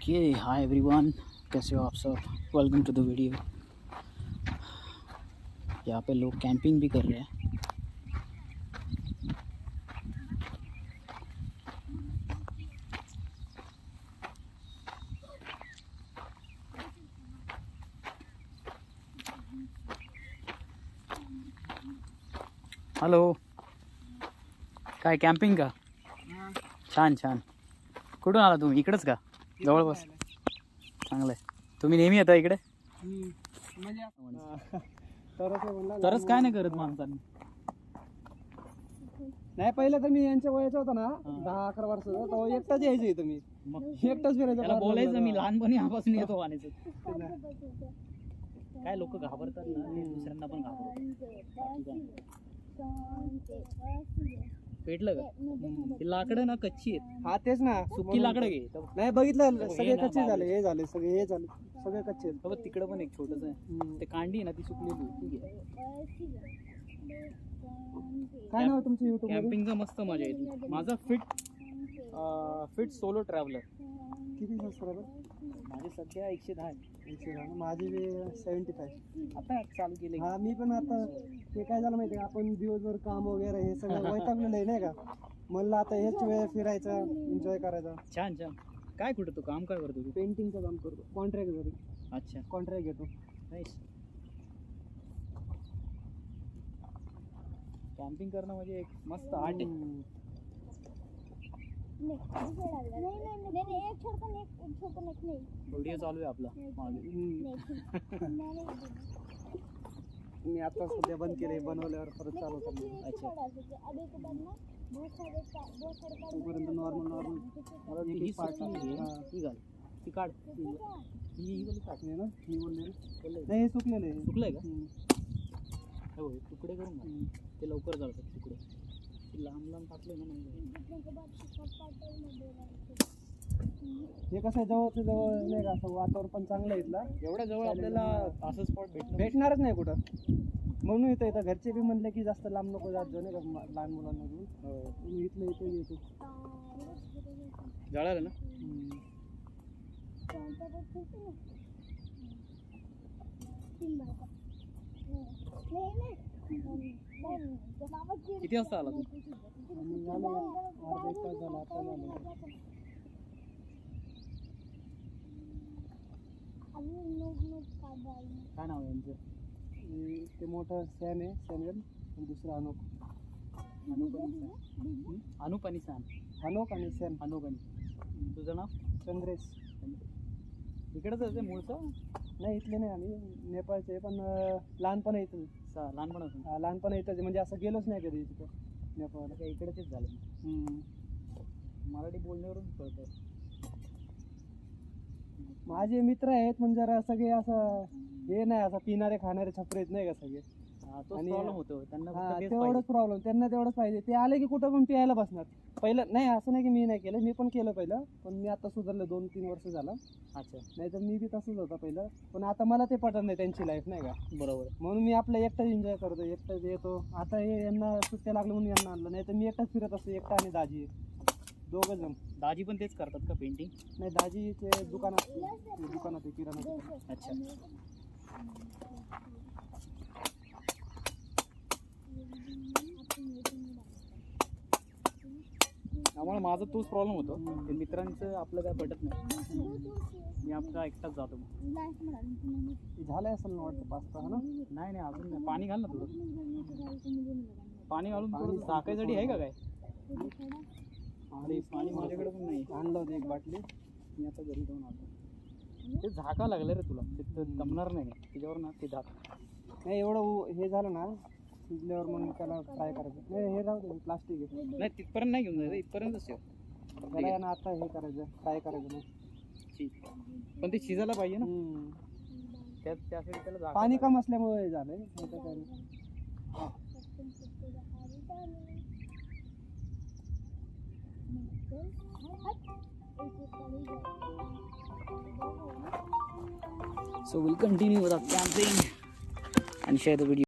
Okay hi everyone, कैसे हो आप सब। Welcome to the video. यहाँ पे लोग कैंपिंग भी कर रहे हैं। हॅलो, काय कॅम्पिंग का? छान छान. कुठून आला तुम्ही? इकडेच का? जवळपास. चांगलं आहे. तुम्ही नेहमी येता इकडे? तरच काय नाही करत माणसांनी. नाही पहिलं तर मी यांच्या वयाचा होता ना 10-11 वर्षाचा, तेव्हा एकटाच यायचं इथं. मी एकटाच त्याला फिरायचं. बोलायचं मी लहानपणी आपासून येतो म्हणायचं. काय लोक घाबरतात ना, ते दुसऱ्यांना पण घाबरतात. पेटलं का? ती लाकडं ना कच्ची आहेत. हा तेच ना, सुकी लाकडं घे. नाही बघितलं सगळे ना कच्चे बाबा. झाले, हे झाले सगळे, हे झाले सगळे कच्चे आहेत. बघ तिकडं पण एक छोटस आहे, ते कांडी आहे ना ती सुकलेली. ठीक आहे. काय नाव आहे तुमचं युट्यूब मध्ये? कॅम्पिंगचा मस्त मजा येते. माझा फिट सोलो ट्रॅव्हलर. किती सबस्क्रायबर? माझे सध्या 110 आहे. 110. माझे 75. आता चालू केले. हा मी पण आता ते काय झालं माहिती आहे, आपण दिवसभर काम वगैरे हे सगळं वैतागलेलं आहे नाही का. म्हणलं आता हेच वेळ फिरायचा, एन्जॉय करायचा. छान छान. काय कुठं तू काम काय करतो? तू पेंटिंगचं काम करतो, कॉन्ट्रॅक्ट घरी. अच्छा, कॉन्ट्रॅक्ट घेतो. नाईस. कॅम्पिंग करणं म्हणजे एक मस्त आर्ट आहे. व्हिडिओ चालू आहे आपला मागे. मी आता सध्या बंद केले, बनवल्यावर परत चालू करणार. अच्छा, तोपर्यंत नॉर्मल ही पार्ट सुकली आहे. ही घाल, ती काढ. ही वाली काढ. ना मी बोलले केलंय? नाही, हे सुकलेलं आहे. सुकलंय का? हो, हे तुकडे करून घाल. ते लवकर जळतात तुकडे. ते लांब लांब टाकले ना नाही. हे कसं आहे, जवळचं जवळ नाही का, असं वातावरण पण चांगलं आहे इथला. एवढ्या जवळ आपल्याला असं स्पॉट भेटणारच नाही कुठं. म्हणून इथं येतं. घरचे बी म्हणले की जास्त लांब नको जात जाऊ, नाही का, लहान मुलांना घेऊन. तुम्ही इथलं इथं येतो. जळालं ना. किती वाजता आला तू? आणि आलो अर्धा 1 तास झाला, आता झालं. काय नाव आहे यांचं? ते मोठं सॅन आहे, सॅम्युअल, आणि दुसरं अनोक. अनुप आणि सॅम. अनोक आणि सॅन. अनुप आणि तुझं नाव? चंद्रेश. इकडेच आहे मुळचं? नाही, इथले नाही, आम्ही नेपाळचे. पण लहानपण इथं. लहानपणापासून? लहानपण इथं, म्हणजे असं गेलोच नाही कधी तिथं नेपाळला. काय इकडेच झालं. मराठी बोलण्यावरून कळतं. माझे मित्र आहेत, म्हणजे जरा सगळे असं हे नाही, असं पिणारे खाणारे छपरे आहेत नाही का सगळे. आणि प्रॉब्लेम होतो त्यांना. तेवढंच प्रॉब्लेम त्यांना, तेवढंच पाहिजे. ते आले की कुठं पण प्यायला बसणार. पहिलं नाही, असं नाही की मी नाही केलं, मी पण केलं पहिलं, पण मी आता सुधारलं 2-3 वर्ष झालं. अच्छा. नाही तर मी बी तसंच होतं पहिलं, पण आता मला ते पटत नाही त्यांची लाईफ नाही का. बरोबर. म्हणून मी आपलं एकटाच एन्जॉय करतो, एकटाच येतो. आता हे यांना सुट्ट्या लागलं म्हणून यांना आणलं, नाही तर मी एकटाच फिरत असतो. एकटा आणि दाजी, दोघं जण. दाजी पण तेच करतात का, पेंटिंग? नाही, दाजीचे दुकानात आहे, किराणा दुकान. अच्छा. त्यामुळे माझा तोच प्रॉब्लेम होतो. ते मित्रांचं आपलं काय पटत नाही. मी आपला एकटाच जातो. झालंय असेल ना वाटतं 5-6 ना? नाही अजून नाही. पाणी घाल ना थोडं. पाणी घालून थोडं झाकायसाठी आहे का काय? अरे पाणी माझ्याकडे पण नाही. आणलं होतं 1 बाटली, मी आता घरी जाऊन आलो. ते झाका लागलं रे तुला, ते जमणार नाही त्याच्यावर ना. ते झाक नाही, एवढं हे झालं ना शिजल्यावर मग त्याला फ्राय करायचं. नाही, हे राहू दे, प्लास्टिक आहे. नाही तिथपर्यंत नाही घेऊन जायचं, इथपर्यंतच ठेव. त्याला ना आता हे करायचं, फ्राय करायचं नाही. ठीक, पण ते शिजायला पाहिजे ना. त्यासाठी त्याला झाका. पाणी कम असल्यामुळे हे झालंय, नाही तर काय नाही. So we'll continue with our camping and share the video.